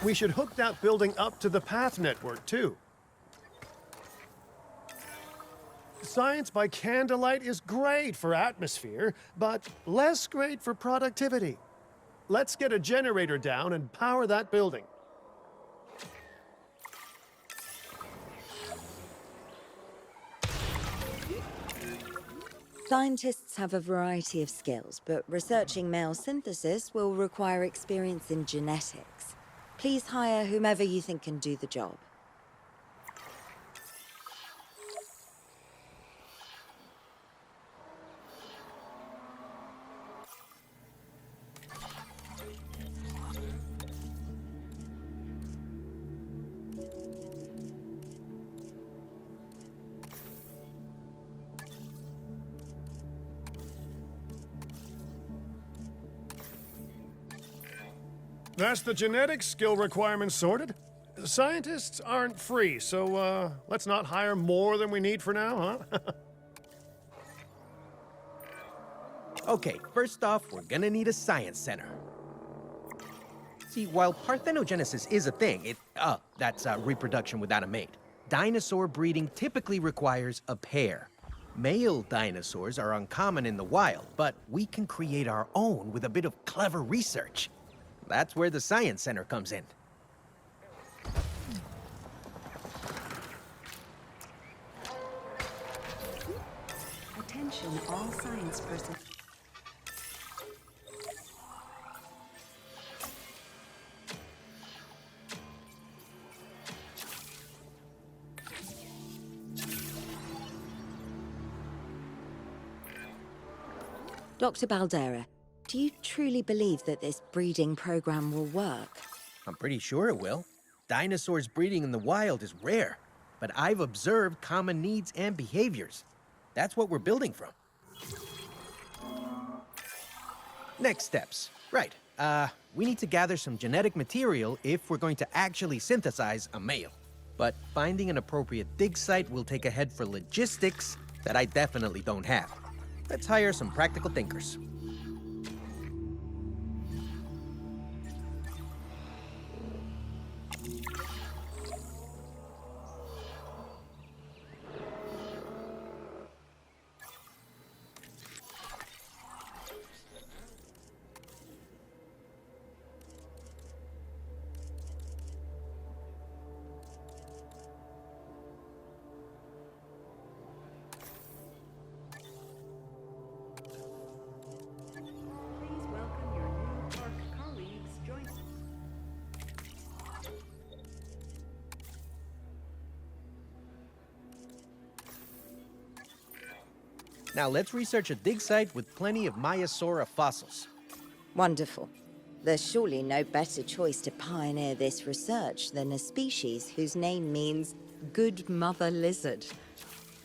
We should hook that building up to the path network, too. Science by candlelight is great for atmosphere, but less great for productivity. Let's get a generator down and power that building. Scientists have a variety of skills, but researching male synthesis will require experience in genetics. Please hire whomever you think can do the job. That's the genetics skill requirements sorted. Scientists aren't free, so let's not hire more than we need for now, huh? Okay, first off, we're gonna need a science center. See, while parthenogenesis is a thing, that's reproduction without a mate. Dinosaur breeding typically requires a pair. Male dinosaurs are uncommon in the wild, but we can create our own with a bit of clever research. That's where the Science Center comes in. Attention all science personnel. Dr. Baldera, do you truly believe that this breeding program will work? I'm pretty sure it will. Dinosaurs breeding in the wild is rare, but I've observed common needs and behaviors. That's what we're building from. Next steps. Right. We need to gather some genetic material if we're going to actually synthesize a male. But finding an appropriate dig site will take a head for logistics that I definitely don't have. Let's hire some practical thinkers. Please welcome your new park colleagues join. Now let's research a dig site with plenty of Maiasaura fossils. Wonderful. There's surely no better choice to pioneer this research than a species whose name means good mother lizard.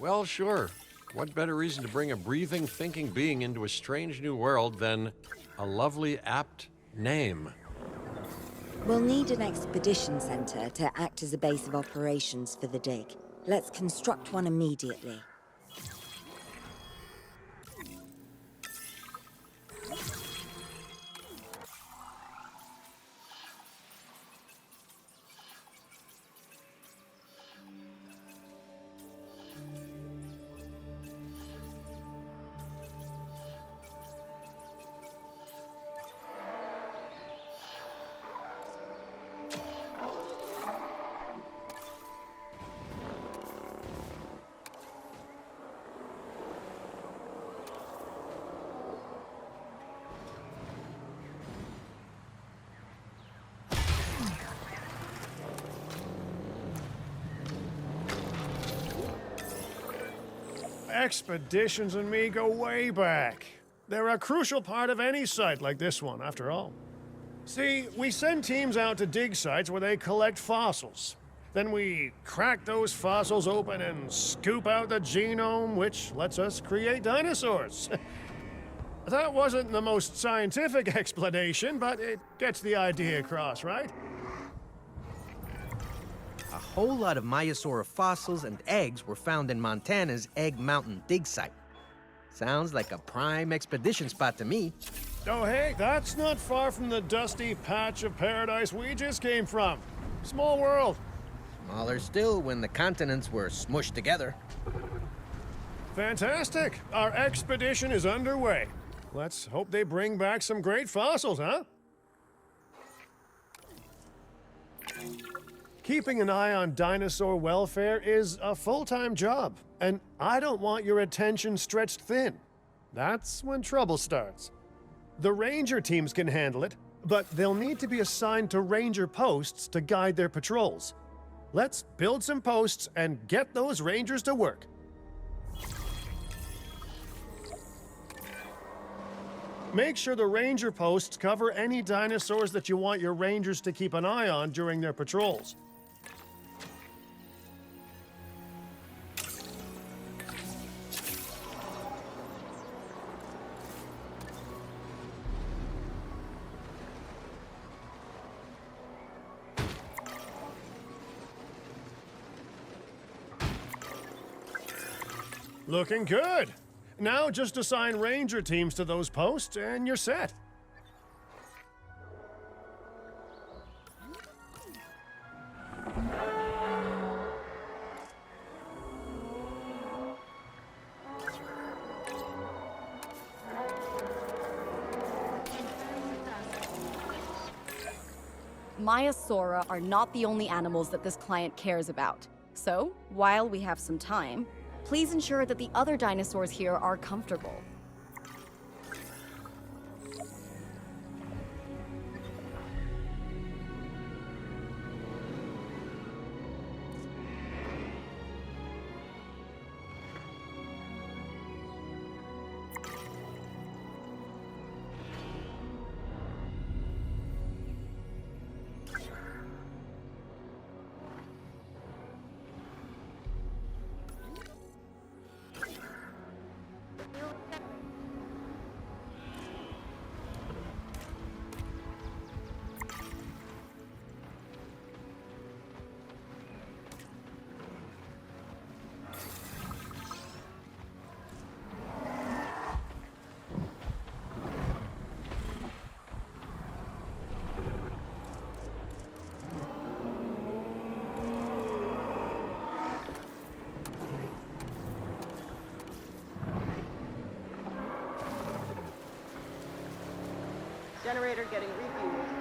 Well, sure. What better reason to bring a breathing, thinking being into a strange new world than a lovely, apt name? We'll need an expedition center to act as a base of operations for the dig. Let's construct one immediately. Expeditions and me go way back. They're a crucial part of any site like this one, after all. See, we send teams out to dig sites where they collect fossils. Then we crack those fossils open and scoop out the genome, which lets us create dinosaurs. That wasn't the most scientific explanation, but it gets the idea across, right? A whole lot of Maiasaura fossils and eggs were found in Montana's Egg Mountain dig site. Sounds like a prime expedition spot to me. Oh, hey, that's not far from the dusty patch of paradise we just came from. Small world. Smaller still when the continents were smushed together. Fantastic. Our expedition is underway. Let's hope they bring back some great fossils, huh? Keeping an eye on dinosaur welfare is a full-time job, and I don't want your attention stretched thin. That's when trouble starts. The ranger teams can handle it, but they'll need to be assigned to ranger posts to guide their patrols. Let's build some posts and get those rangers to work. Make sure the ranger posts cover any dinosaurs that you want your rangers to keep an eye on during their patrols. Looking good. Now just assign ranger teams to those posts and you're set. Maiasaura are not the only animals that this client cares about. So, while we have some time, please ensure that the other dinosaurs here are comfortable. Generator getting refueled.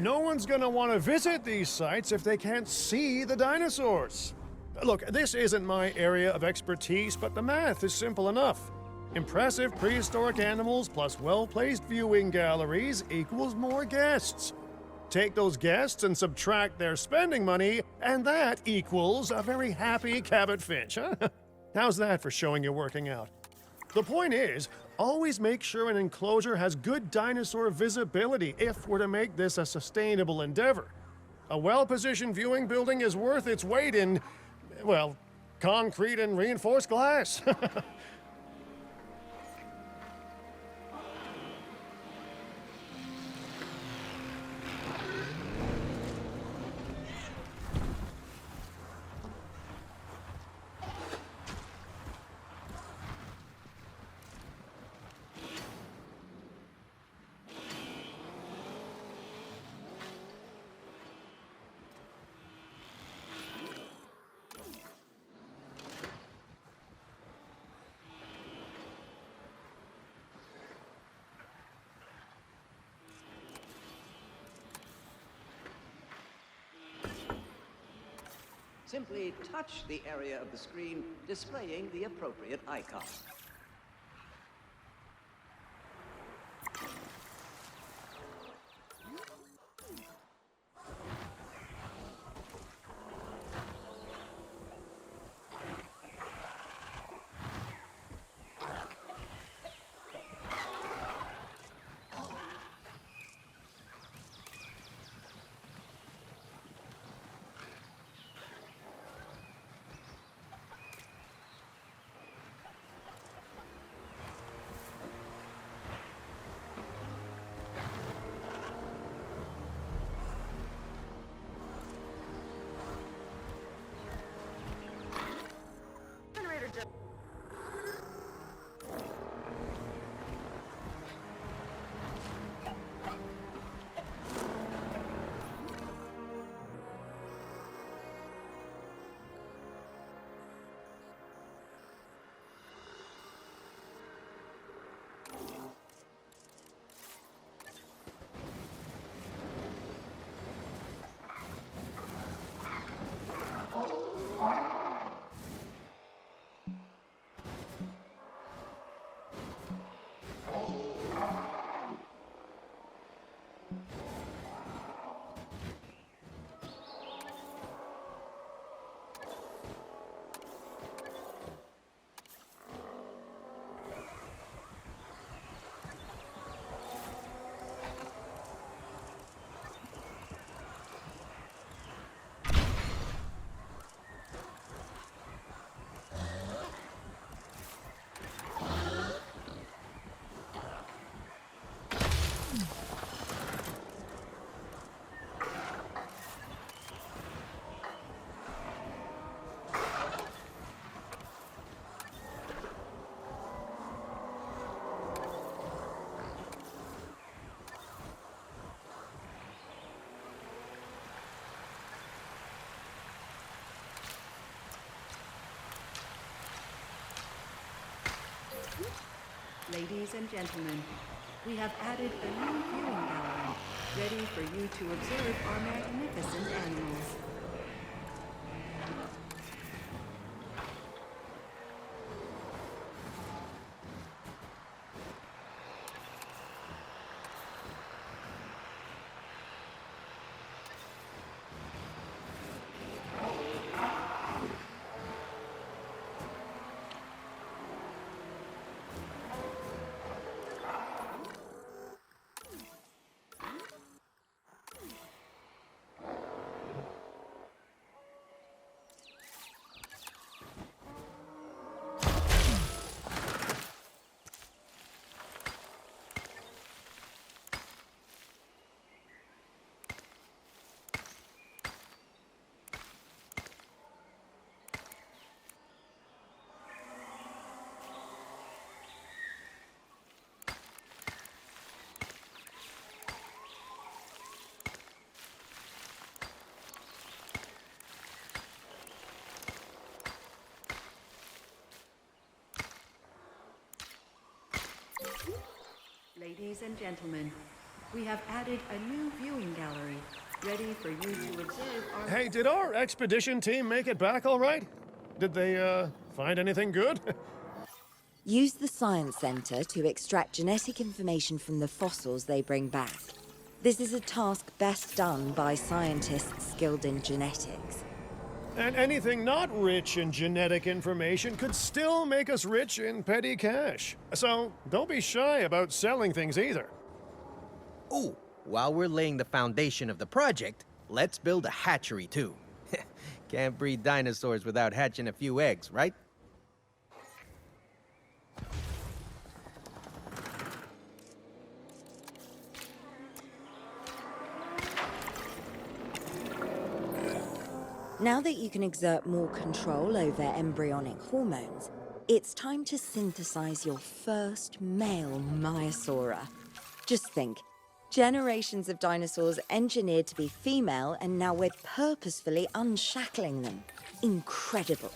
No one's gonna want to visit these sites if they can't see the dinosaurs. Look, this isn't my area of expertise, but the math is simple enough. Impressive prehistoric animals plus well-placed viewing galleries equals more guests. Take those guests and subtract their spending money, and that equals a very happy Cabot Finch, huh? How's that for showing you working out? The point is, always make sure an enclosure has good dinosaur visibility if we're to make this a sustainable endeavor. A well-positioned viewing building is worth its weight in, well, concrete and reinforced glass. Simply touch the area of the screen displaying the appropriate icon. Ladies and gentlemen, we have added a new viewing gallery, ready for you to observe our magnificent animals. Ladies and gentlemen, We have added a new viewing gallery, ready for you to observe our... Hey, did our expedition team make it back all right? Did they, find anything good? Use the Science Center to extract genetic information from the fossils they bring back. This is a task best done by scientists skilled in genetics. And anything not rich in genetic information could still make us rich in petty cash. So don't be shy about selling things either. Ooh, while we're laying the foundation of the project, let's build a hatchery too. Can't breed dinosaurs without hatching a few eggs, right? Now that you can exert more control over embryonic hormones, it's time to synthesize your first male Maiasaura. Just think, generations of dinosaurs engineered to be female, and now we're purposefully unshackling them. Incredible.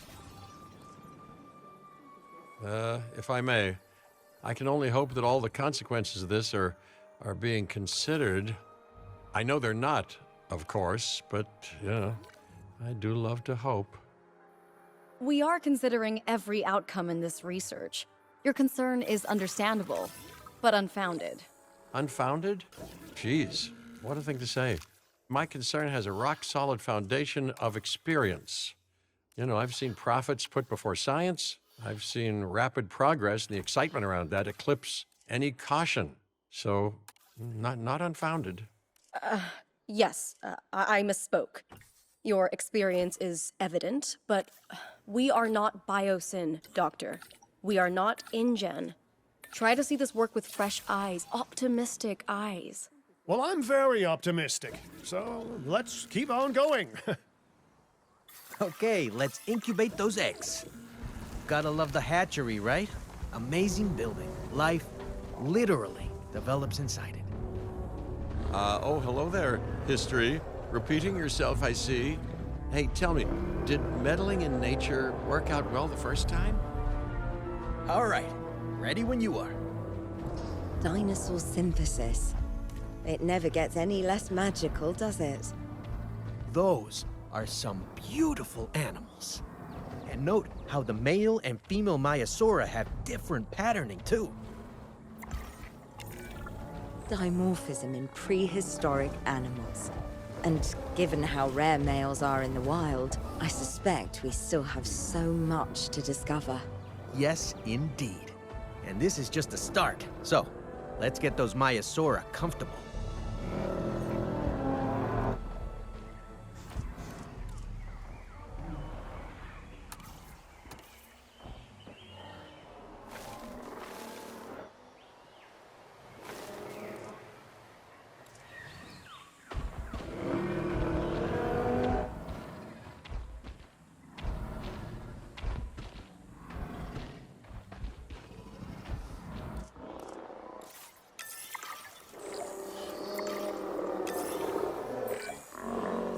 If I may, I can only hope that all the consequences of this are being considered. I know they're not, of course, but, you know, I do love to hope. We are considering every outcome in this research. Your concern is understandable, but unfounded. Unfounded? Geez, what a thing to say. My concern has a rock-solid foundation of experience. You know, I've seen profits put before science. I've seen rapid progress, and the excitement around that eclipse any caution. So, not unfounded. Yes, I misspoke. Your experience is evident, but we are not Biosyn, Doctor. We are not InGen. Try to see this work with fresh eyes, optimistic eyes. Well, I'm very optimistic, so let's keep on going. Okay, let's incubate those eggs. Gotta love the hatchery, right? Amazing building. Life literally develops inside it. Oh, hello there, history. Repeating yourself, I see. Hey, tell me, did meddling in nature work out well the first time? All right, ready when you are. Dinosaur synthesis. It never gets any less magical, does it? Those are some beautiful animals. And note how the male and female Maiasaura have different patterning, too. Dimorphism in prehistoric animals. And given how rare males are in the wild, I suspect we still have so much to discover. Yes, indeed. And this is just the start. So, let's get those Maiasaura comfortable.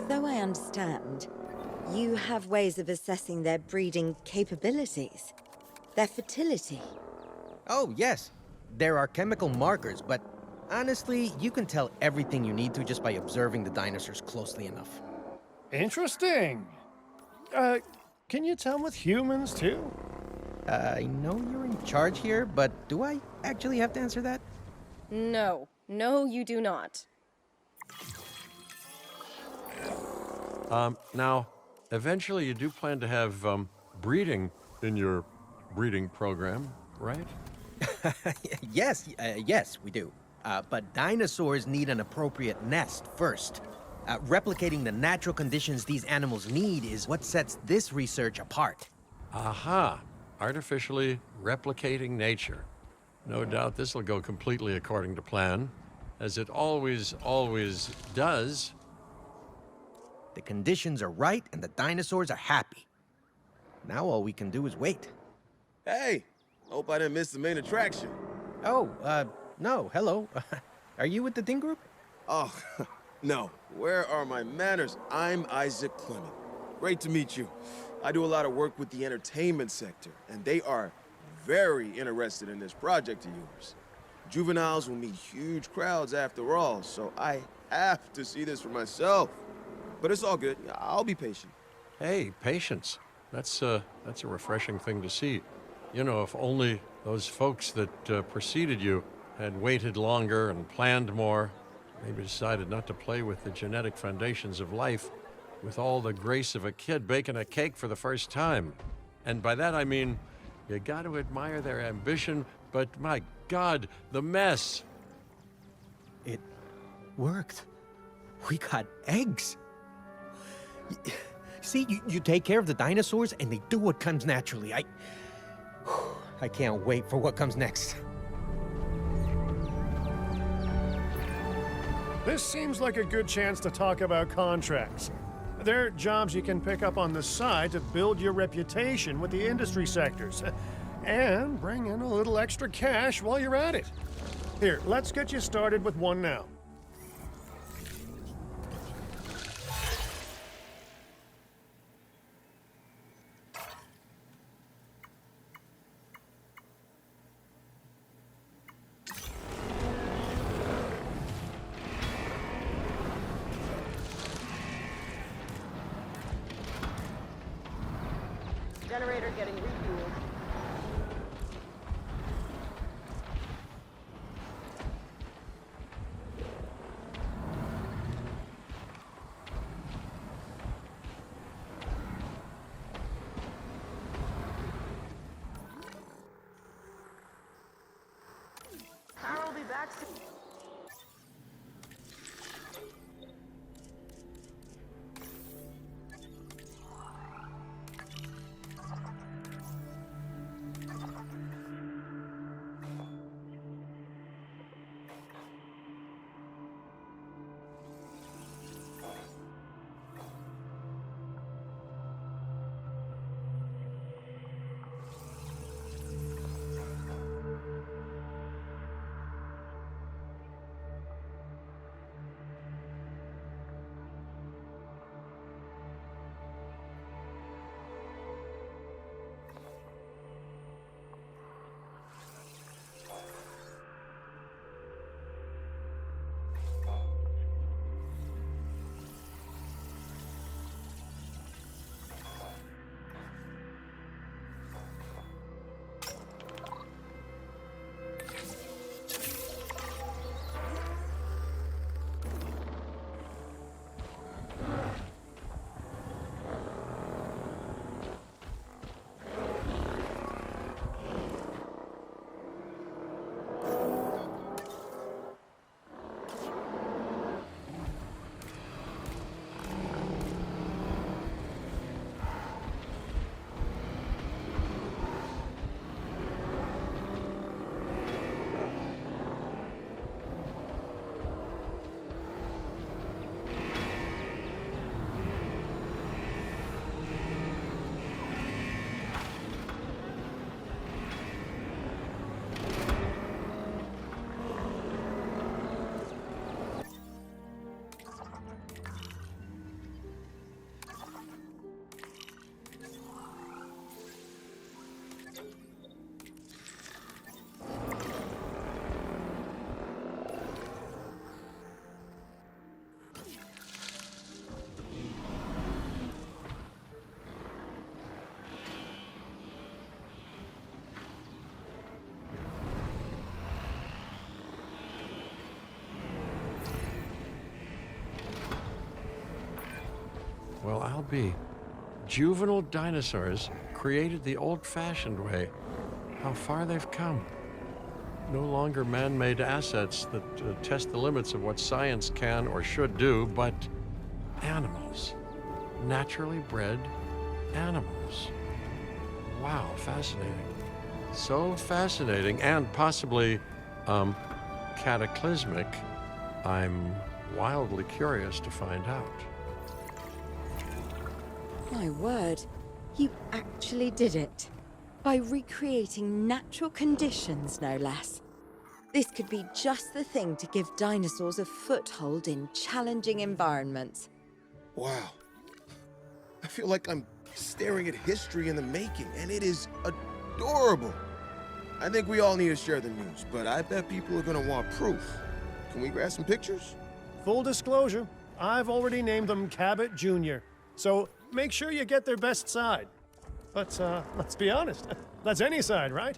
So I understand, you have ways of assessing their breeding capabilities, their fertility. Oh, yes. There are chemical markers, but honestly, you can tell everything you need to just by observing the dinosaurs closely enough. Interesting. Can you tell with humans, too? I know you're in charge here, but do I actually have to answer that? No, you do not. Now, eventually you do plan to have breeding in your breeding program, right? Yes, we do. But dinosaurs need an appropriate nest first. Replicating the natural conditions these animals need is what sets this research apart. Aha! Artificially replicating nature. No doubt this will go completely according to plan, as it always does. The conditions are right and the dinosaurs are happy. Now all we can do is wait. Hey, hope I didn't miss the main attraction. Oh, no, hello. Are you with the Ding Group? Oh, no. Where are my manners? I'm Isaac Clement. Great to meet you. I do a lot of work with the entertainment sector, and they are very interested in this project of yours. Juveniles will meet huge crowds after all, so I have to see this for myself. But it's all good. I'll be patient. Hey, patience. That's a refreshing thing to see. You know, if only those folks that preceded you had waited longer and planned more, maybe decided not to play with the genetic foundations of life with all the grace of a kid baking a cake for the first time. And by that I mean, you got to admire their ambition, but my God, the mess. It worked. We got eggs. See, you take care of the dinosaurs and they do what comes naturally. I can't wait for what comes next. This seems like a good chance to talk about contracts. They're jobs you can pick up on the side to build your reputation with the industry sectors. And bring in a little extra cash while you're at it. Here, let's get you started with one now. Generator getting refueled. Power will be back soon. Well, I'll be. Juvenile dinosaurs created the old-fashioned way. How far they've come. No longer man-made assets that test the limits of what science can or should do, but animals. Naturally bred animals. Wow, fascinating. So fascinating and possibly, cataclysmic. I'm wildly curious to find out. My word, you actually did it. By recreating natural conditions, no less. This could be just the thing to give dinosaurs a foothold in challenging environments. Wow. I feel like I'm staring at history in the making, and it is adorable. I think we all need to share the news, but I bet people are gonna want proof. Can we grab some pictures? Full disclosure, I've already named them Cabot Jr., so make sure you get their best side. But, let's be honest, that's any side, right?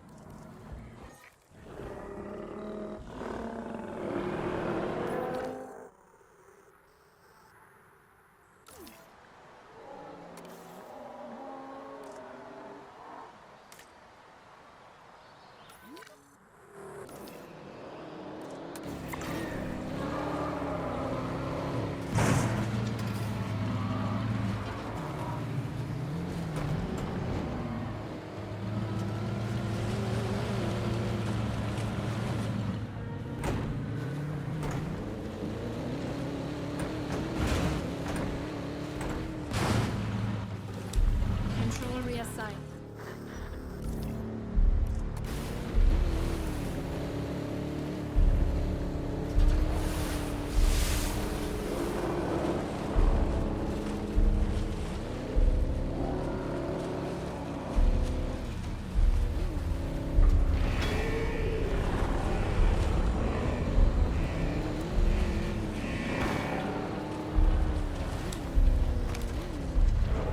Control reassigned.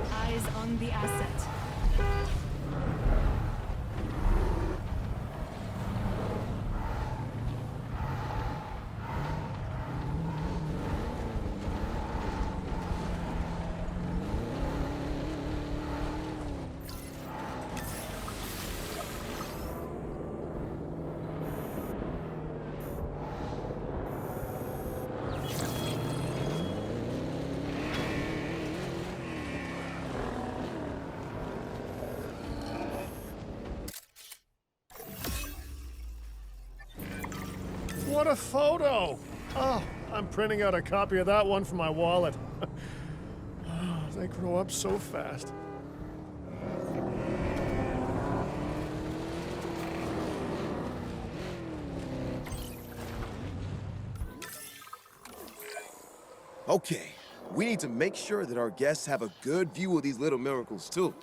Eyes on the asset. What a photo! Oh, I'm printing out a copy of that one for my wallet. Oh, they grow up so fast. Okay, we need to make sure that our guests have a good view of these little miracles, too.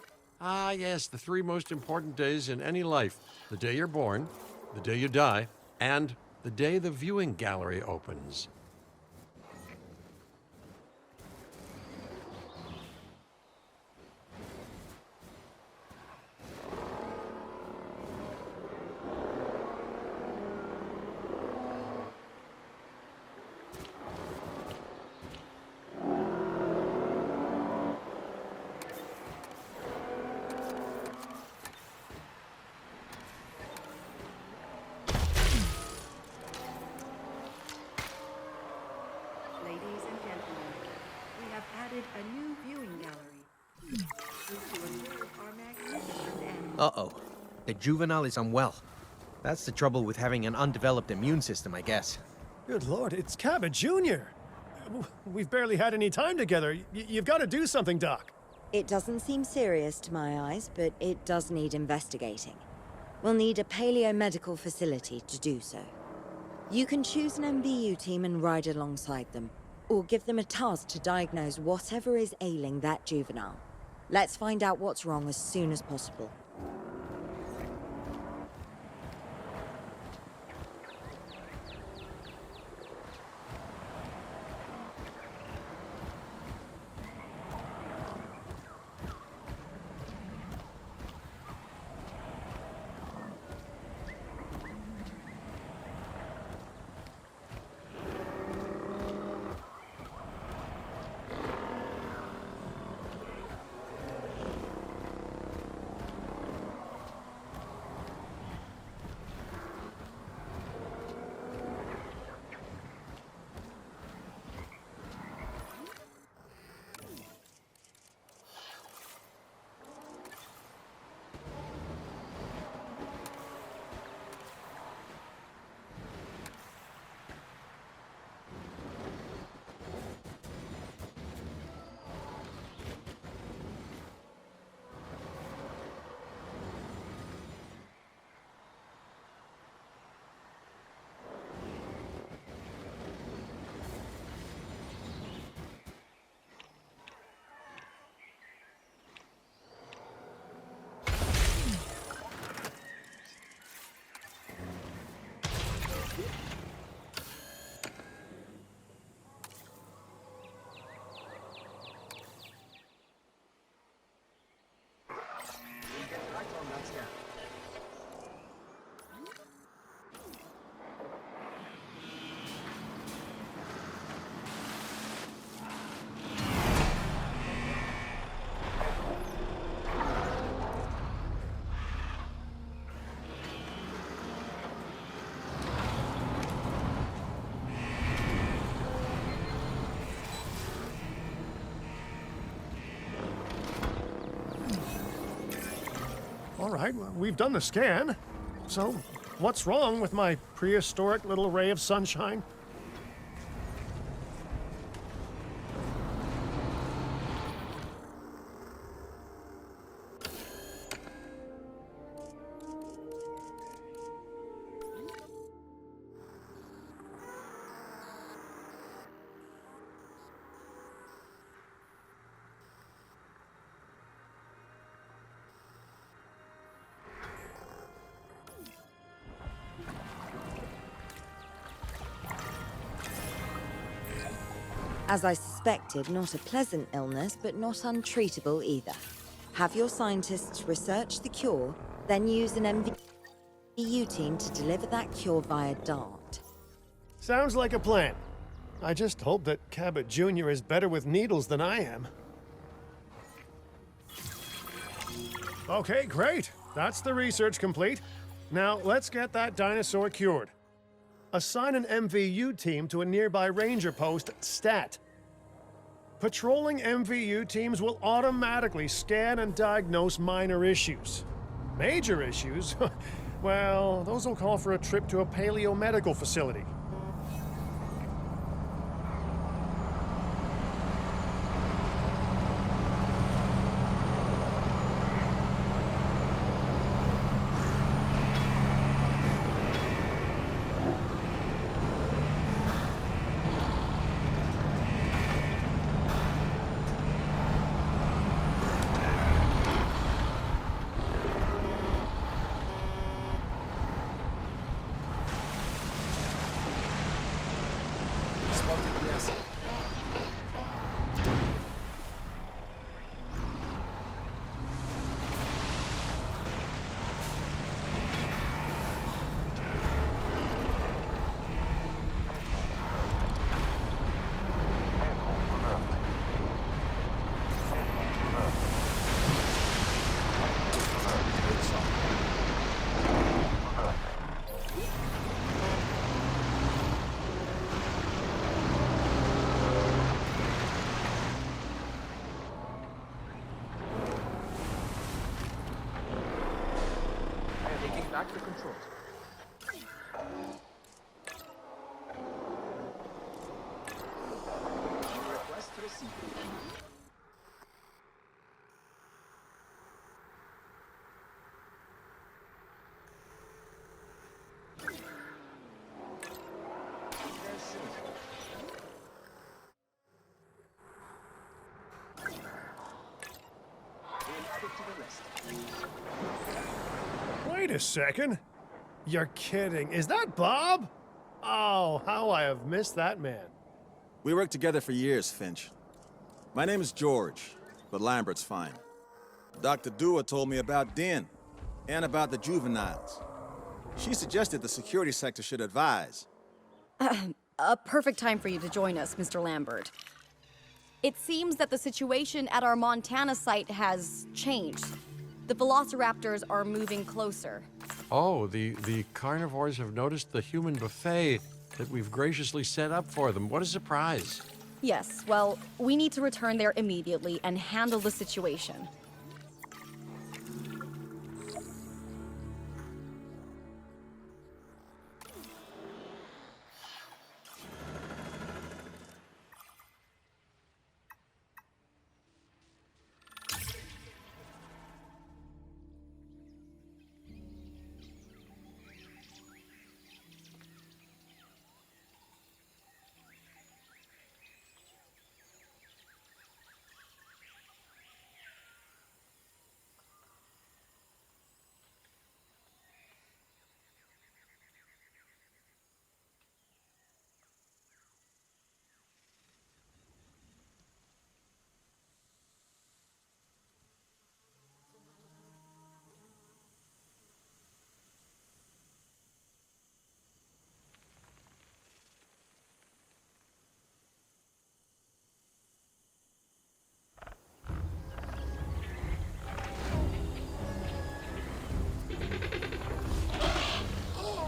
Ah, yes, the three most important days in any life: the day you're born, the day you die, and the day the viewing gallery opens. Ladies and gentlemen, we have added a new viewing gallery to observe our magnificent animals. Uh-oh. The juvenile is unwell. That's the trouble with having an undeveloped immune system, I guess. Good lord, it's Cabot Jr. We've barely had any time together. You've got to do something, Doc. It doesn't seem serious to my eyes, but it does need investigating. We'll need a paleomedical facility to do so. You can choose an MVU team and ride alongside them, or give them a task to diagnose whatever is ailing that juvenile. Let's find out what's wrong as soon as possible. right, well, we've done the scan. So, what's wrong with my prehistoric little ray of sunshine? As I suspected, not a pleasant illness, but not untreatable either. Have your scientists research the cure, then use an MVU team to deliver that cure via DART. Sounds like a plan. I just hope that Cabot Jr. is better with needles than I am. Okay, great. That's the research complete. Now, let's get that dinosaur cured. Assign an MVU team to a nearby ranger post, STAT. Patrolling MVU teams will automatically scan and diagnose minor issues. Major issues? Well, those will call for a trip to a paleomedical facility. Back to controls. Request received. Wait a second. You're kidding. Is that Bob? Oh, how I have missed that man. We worked together for years, Finch. My name is George, but Lambert's fine. Dr. Dua told me about Den, and about the juveniles. She suggested the security sector should advise. A perfect time for you to join us, Mr. Lambert. It seems that the situation at our Montana site has changed. The velociraptors are moving closer. Oh, the carnivores have noticed the human buffet that we've graciously set up for them. What a surprise. Yes, well, we need to return there immediately and handle the situation.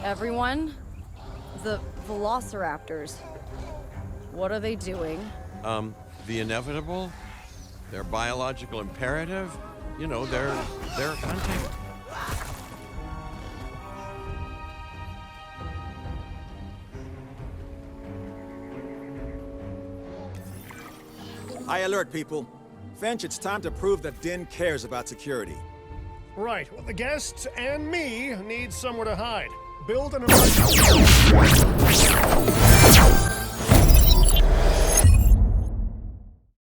Everyone, the velociraptors, what are they doing? The inevitable, their biological imperative, you know, they're hunting. High alert, people. Finch, it's time to prove that Din cares about security. Right. Well, the guests and me need somewhere to hide. Build an